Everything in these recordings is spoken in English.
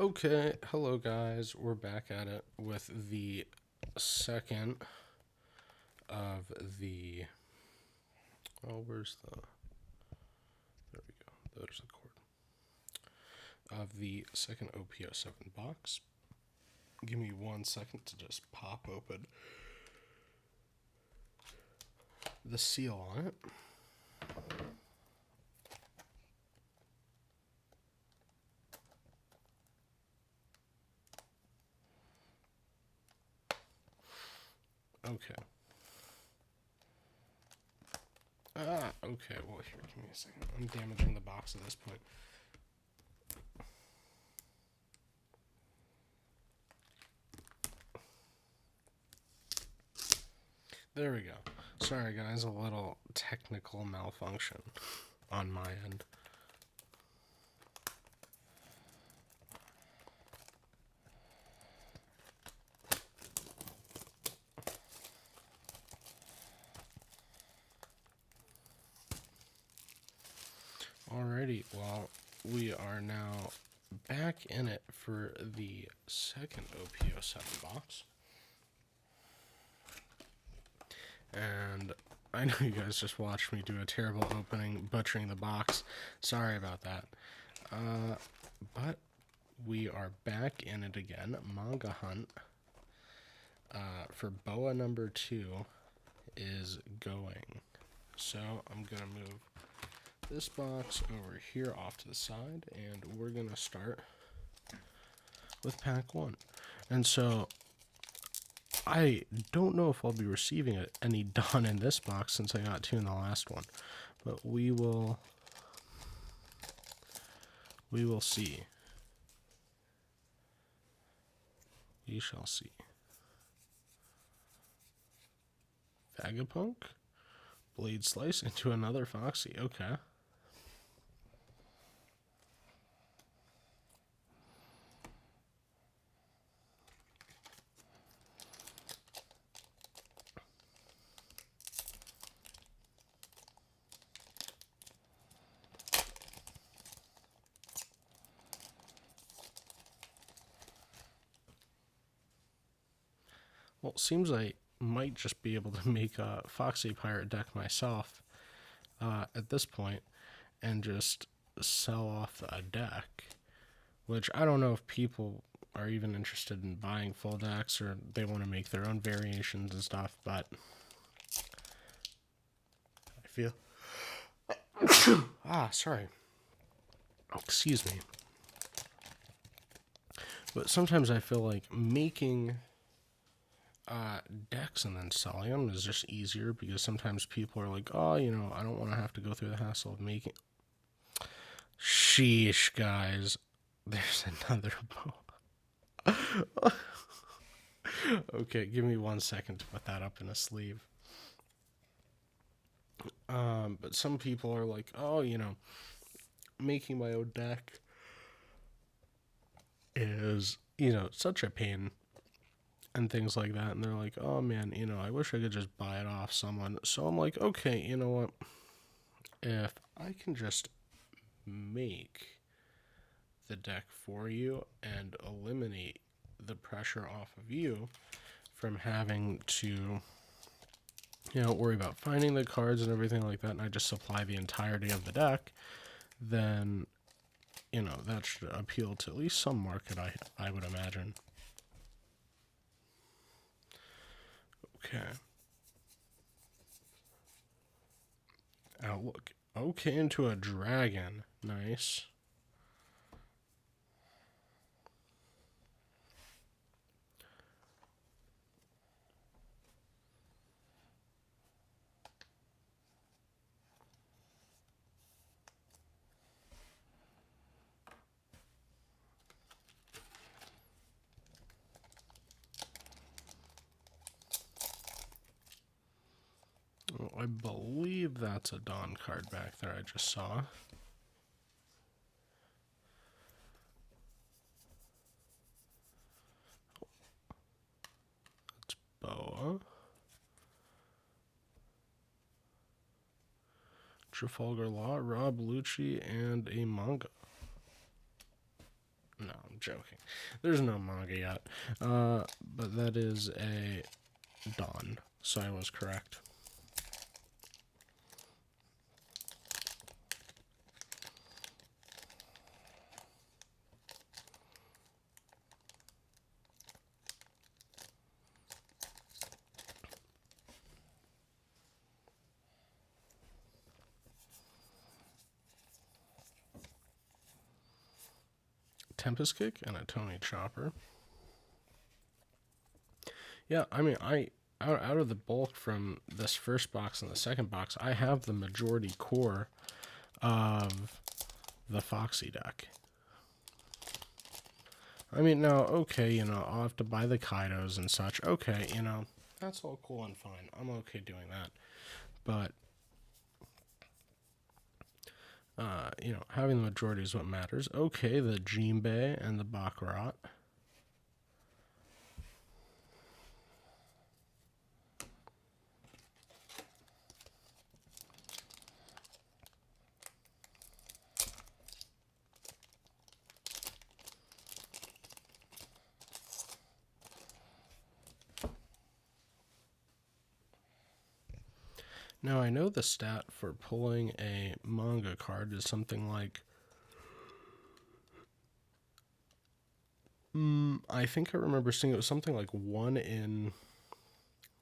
Okay, hello guys. We're back at it with the second of the. Oh, where's the. There we go. There's the cord. Of the second OP07 box. Give me 1 second to just pop open the seal on it. Okay. Okay. Well, here, give me a second. I'm damaging the box at this point. There we go. Sorry, guys, a little technical malfunction on my end. Alrighty, well, we are now back in it for the second OP07 box. And I know you guys just watched me do a terrible opening, butchering the box. Sorry about that. But we are back in it again. Manga Hunt for BOA number 2 is going. So I'm going to move this box over here off to the side, and we're going to start with pack 1. And so I don't know if I'll be receiving any done in this box since I got 2 in the last one, but we will see. We shall see. Vagapunk, Blade Slice into another Foxy. Okay. Well, it seems I might just be able to make a Foxy Pirate deck myself at this point and just sell off a deck, which I don't know if people are even interested in buying full decks or they want to make their own variations and stuff, but I feel... sorry. Excuse me. But sometimes I feel like making decks and then selling them is just easier because sometimes people are like, oh, I don't want to have to go through the hassle of making. Sheesh, guys. There's another bow. Okay, give me 1 second to put that up in a sleeve. But some people are like, oh, making my own deck is, such a pain and things like that. And they're like, oh man, I wish I could just buy it off someone. So I'm like, okay, you know what? If I can just make the deck for you and eliminate the pressure off of you from having to, worry about finding the cards and everything like that, and I just supply the entirety of the deck, then, that should appeal to at least some market, I would imagine. Okay. Outlook. Okay, into a dragon. Nice. Oh, I believe that's a Dawn card back there I just saw. That's Boa. Trafalgar Law, Rob Lucci, and a manga. No, I'm joking. There's no manga yet. But that is a Dawn, so I was correct. Tempest Kick and a Tony Chopper. Yeah, I mean, out of the bulk from this first box and the second box, I have the majority core of the Foxy deck. I mean, now, okay, you know, I'll have to buy the Kaidos and such. Okay, you know, that's all cool and fine. I'm okay doing that. But, you know, having the majority is what matters. Okay, the Jinbei and the Baccarat. Now, I know the stat for pulling a manga card is something like... I think I remember seeing it was something like 1 in...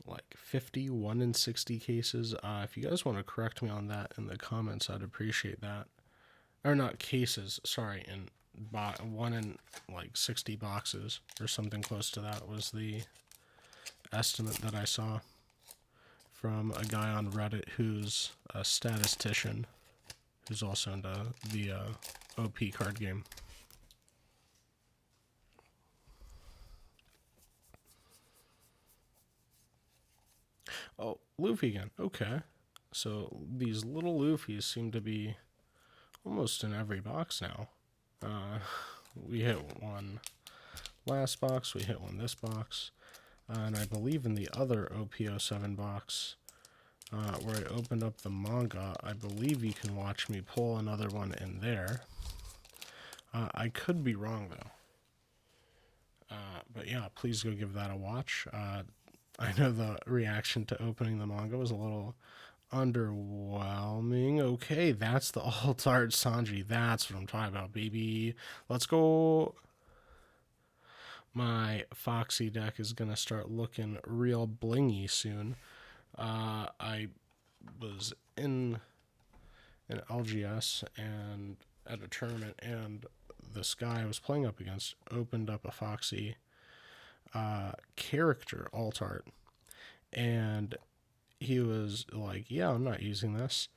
like 50, 1 in 60 cases. If you guys want to correct me on that in the comments, I'd appreciate that. Or not cases, sorry, in 1 in like 60 boxes or something close to that was the estimate that I saw from a guy on Reddit who's a statistician who's also into the OP card game. Oh, Luffy again. Okay. So these little Luffys seem to be almost in every box now. We hit one last box, we hit one this box. And I believe in the other OP07 box, where I opened up the manga, I believe you can watch me pull another one in there. I could be wrong, though. But yeah, please go give that a watch. I know the reaction to opening the manga was a little underwhelming. Okay, that's the alt-art Sanji. That's what I'm talking about, baby. Let's go. My Foxy deck is going to start looking real blingy soon. I was in an LGS and at a tournament, and this guy I was playing up against opened up a Foxy character alt art, and he was like, "Yeah, I'm not using this.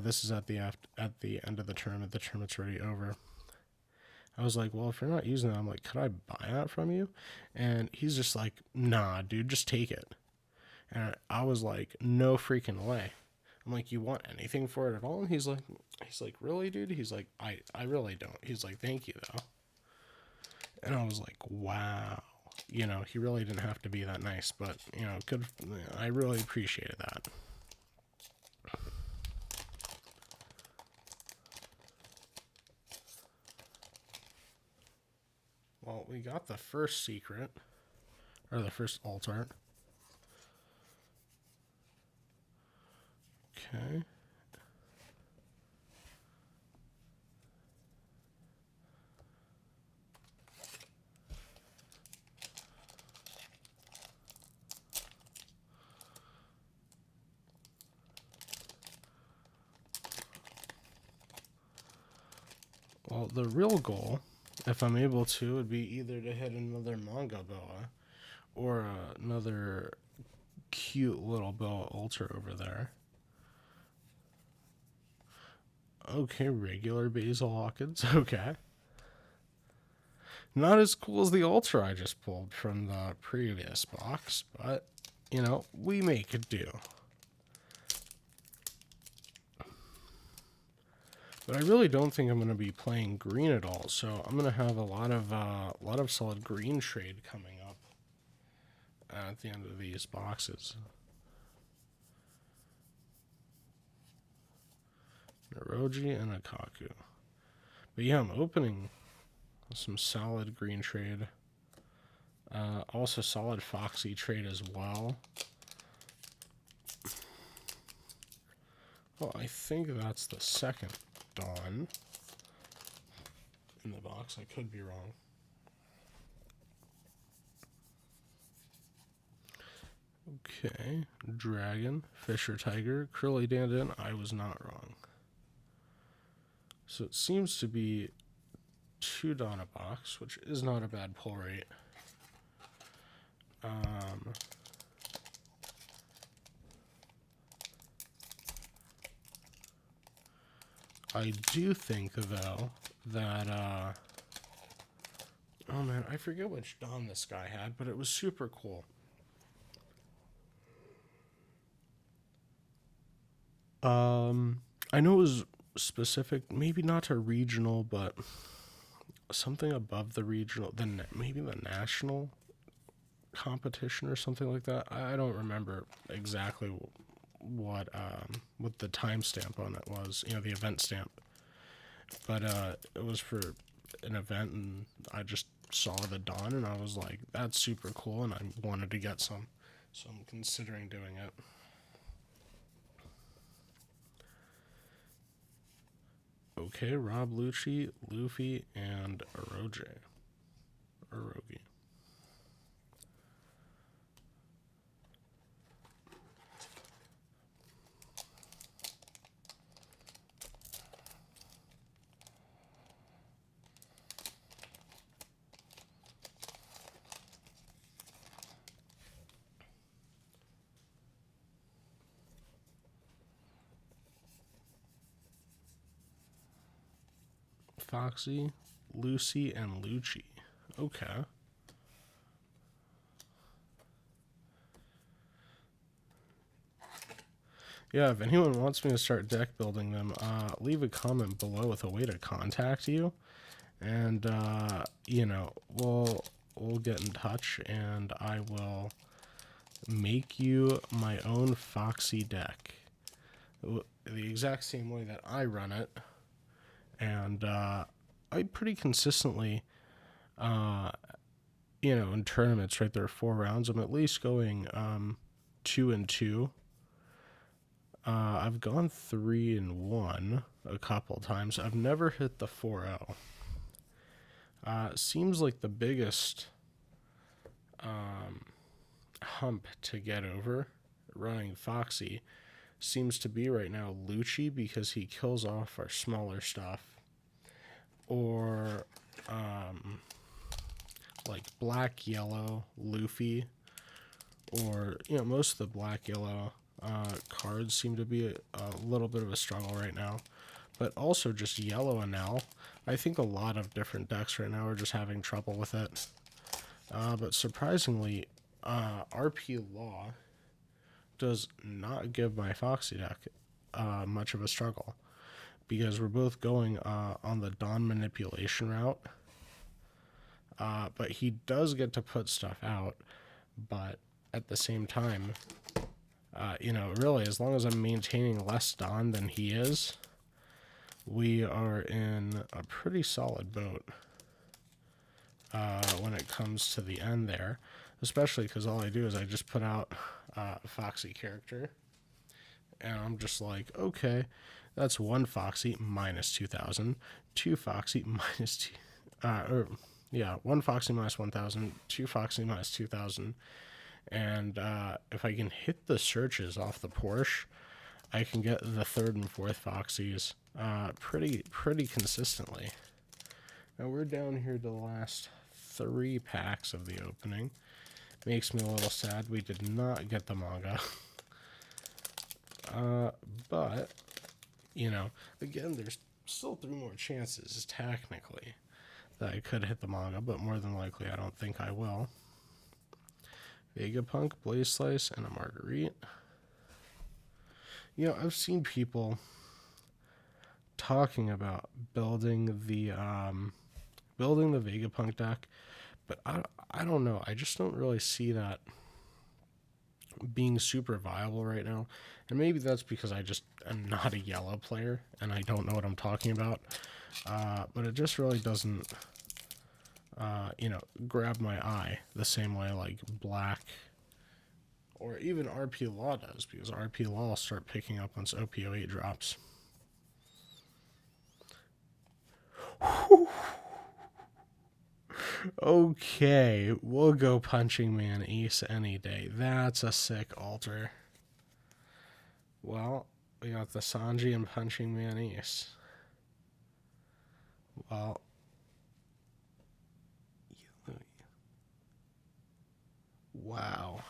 This is at the end of the tournament. The tournament's already over." I was like, well, if you're not using that, I'm like, could I buy that from you? And he's just like, nah, dude, just take it. And I was like, no freaking way. I'm like, you want anything for it at all? And he's like, really, dude? He's like, I really don't. He's like, thank you, though. And I was like, wow. You know, he really didn't have to be that nice, but, you know, I really appreciated that. Well, we got the first secret, or the first alt art. Okay. Well, the real goal, if I'm able to, would be either to hit another manga boa or another cute little boa ultra over there. Okay, regular Basil Hawkins. Okay. Not as cool as the ultra I just pulled from the previous box, but, you know, we make it do. But I really don't think I'm going to be playing green at all, so I'm going to have a lot of solid green trade coming up at the end of these boxes. Naroji and Akaku. But yeah, I'm opening Some solid green trade. Also solid Foxy trade as well. Oh, I think that's the second Dawn in the box. I could be wrong. Okay, Dragon, Fisher Tiger, Curly Dandan. I was not wrong. So it seems to be 2 Dawn a box, which is not a bad pull rate. I do think, though, that, oh man, I forget which Dawn this guy had, but it was super cool. I know it was specific, maybe not to regional, but something above the regional, then maybe the national competition or something like that. I don't remember exactly what the timestamp on it was, the event stamp. But it was for an event, and I just saw the Dawn, and I was like, that's super cool, and I wanted to get some. So I'm considering doing it. Okay, Rob Lucci, Luffy, and Orogi. Foxy, Lucy, and Lucci. Okay. Yeah, if anyone wants me to start deck building them, leave a comment below with a way to contact you, and we'll get in touch, and I will make you my own Foxy deck, the exact same way that I run it. And I pretty consistently, in tournaments, right, there are 4 rounds, I'm at least going 2-2. I've gone 3-1 a couple times. I've never hit the 4-0. Seems like the biggest hump to get over running Foxy seems to be right now Lucci, because he kills off our smaller stuff. Or like black yellow Luffy, or most of the black yellow cards seem to be a little bit of a struggle right now. But also just yellow and L. I think a lot of different decks right now are just having trouble with it. But surprisingly, RP Law does not give my Foxy deck much of a struggle, because we're both going on the Dawn manipulation route. But he does get to put stuff out, but at the same time, really, as long as I'm maintaining less Dawn than he is, we are in a pretty solid boat when it comes to the end there, especially because all I do is I just put out a Foxy character, and I'm just like, okay, that's 1 Foxy minus 2,000, 2 Foxy minus 1 Foxy minus 1,000, 2 Foxy minus 2,000, and if I can hit the searches off the Porsche, I can get the 3rd and 4th Foxies pretty consistently. Now we're down here to the last 3 packs of the opening. Makes me a little sad we did not get the manga. But, again, there's still 3 more chances, technically, that I could hit the manga, but more than likely I don't think I will. Vegapunk, Blaze Slice, and a Marguerite. I've seen people talking about building the Vegapunk deck, but I don't know. I just don't really see that being super viable right now. And maybe that's because I just am not a yellow player and I don't know what I'm talking about. But it just really doesn't grab my eye the same way like black or even RP Law does, because RP Law will start picking up once OP08 drops. Okay, we'll go Punching Man Ace any day. That's a sick altar. Well, we got the Sanji and Punching Man Ace. Well, wow.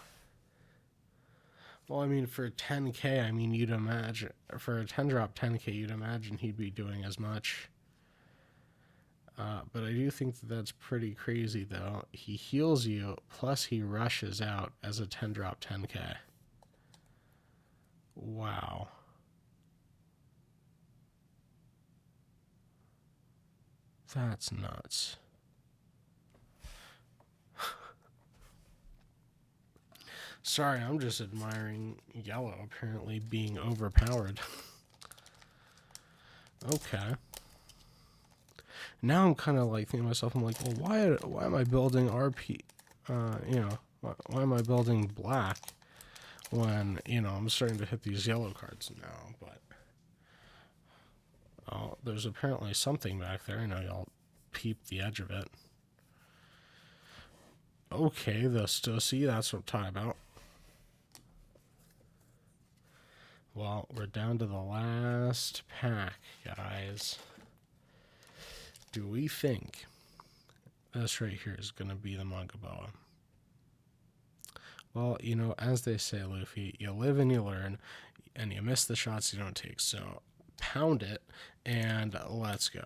Well, I mean, for 10k, I mean, you'd imagine, for a 10 drop 10k, you'd imagine he'd be doing as much. But I do think that that's pretty crazy, though. He heals you, plus he rushes out as a 10 drop 10k. Wow. That's nuts. Sorry, I'm just admiring yellow apparently being overpowered. Okay. Now I'm kind of like thinking to myself, I'm like, well, why am I building RP, why am I building black when, I'm starting to hit these yellow cards now, but, oh, there's apparently something back there. I know y'all peep the edge of it. Okay, the Stussy, that's what I'm talking about. Well, we're down to the last pack, guys. Do we think this right here is going to be the Manga Boa? Well, as they say, Luffy, you live and you learn, and you miss the shots you don't take. So, pound it, and let's go.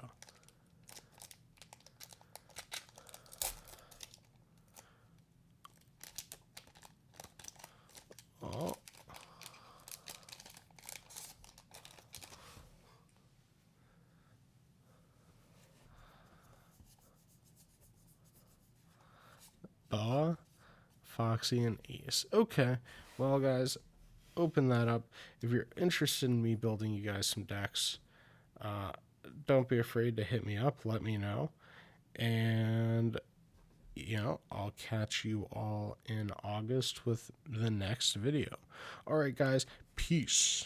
Oh. Boa, Foxy, and Ace. Okay, well, guys, open that up. If you're interested in me building you guys some decks, don't be afraid to hit me up. Let me know. And, I'll catch you all in August with the next video. All right, guys, peace.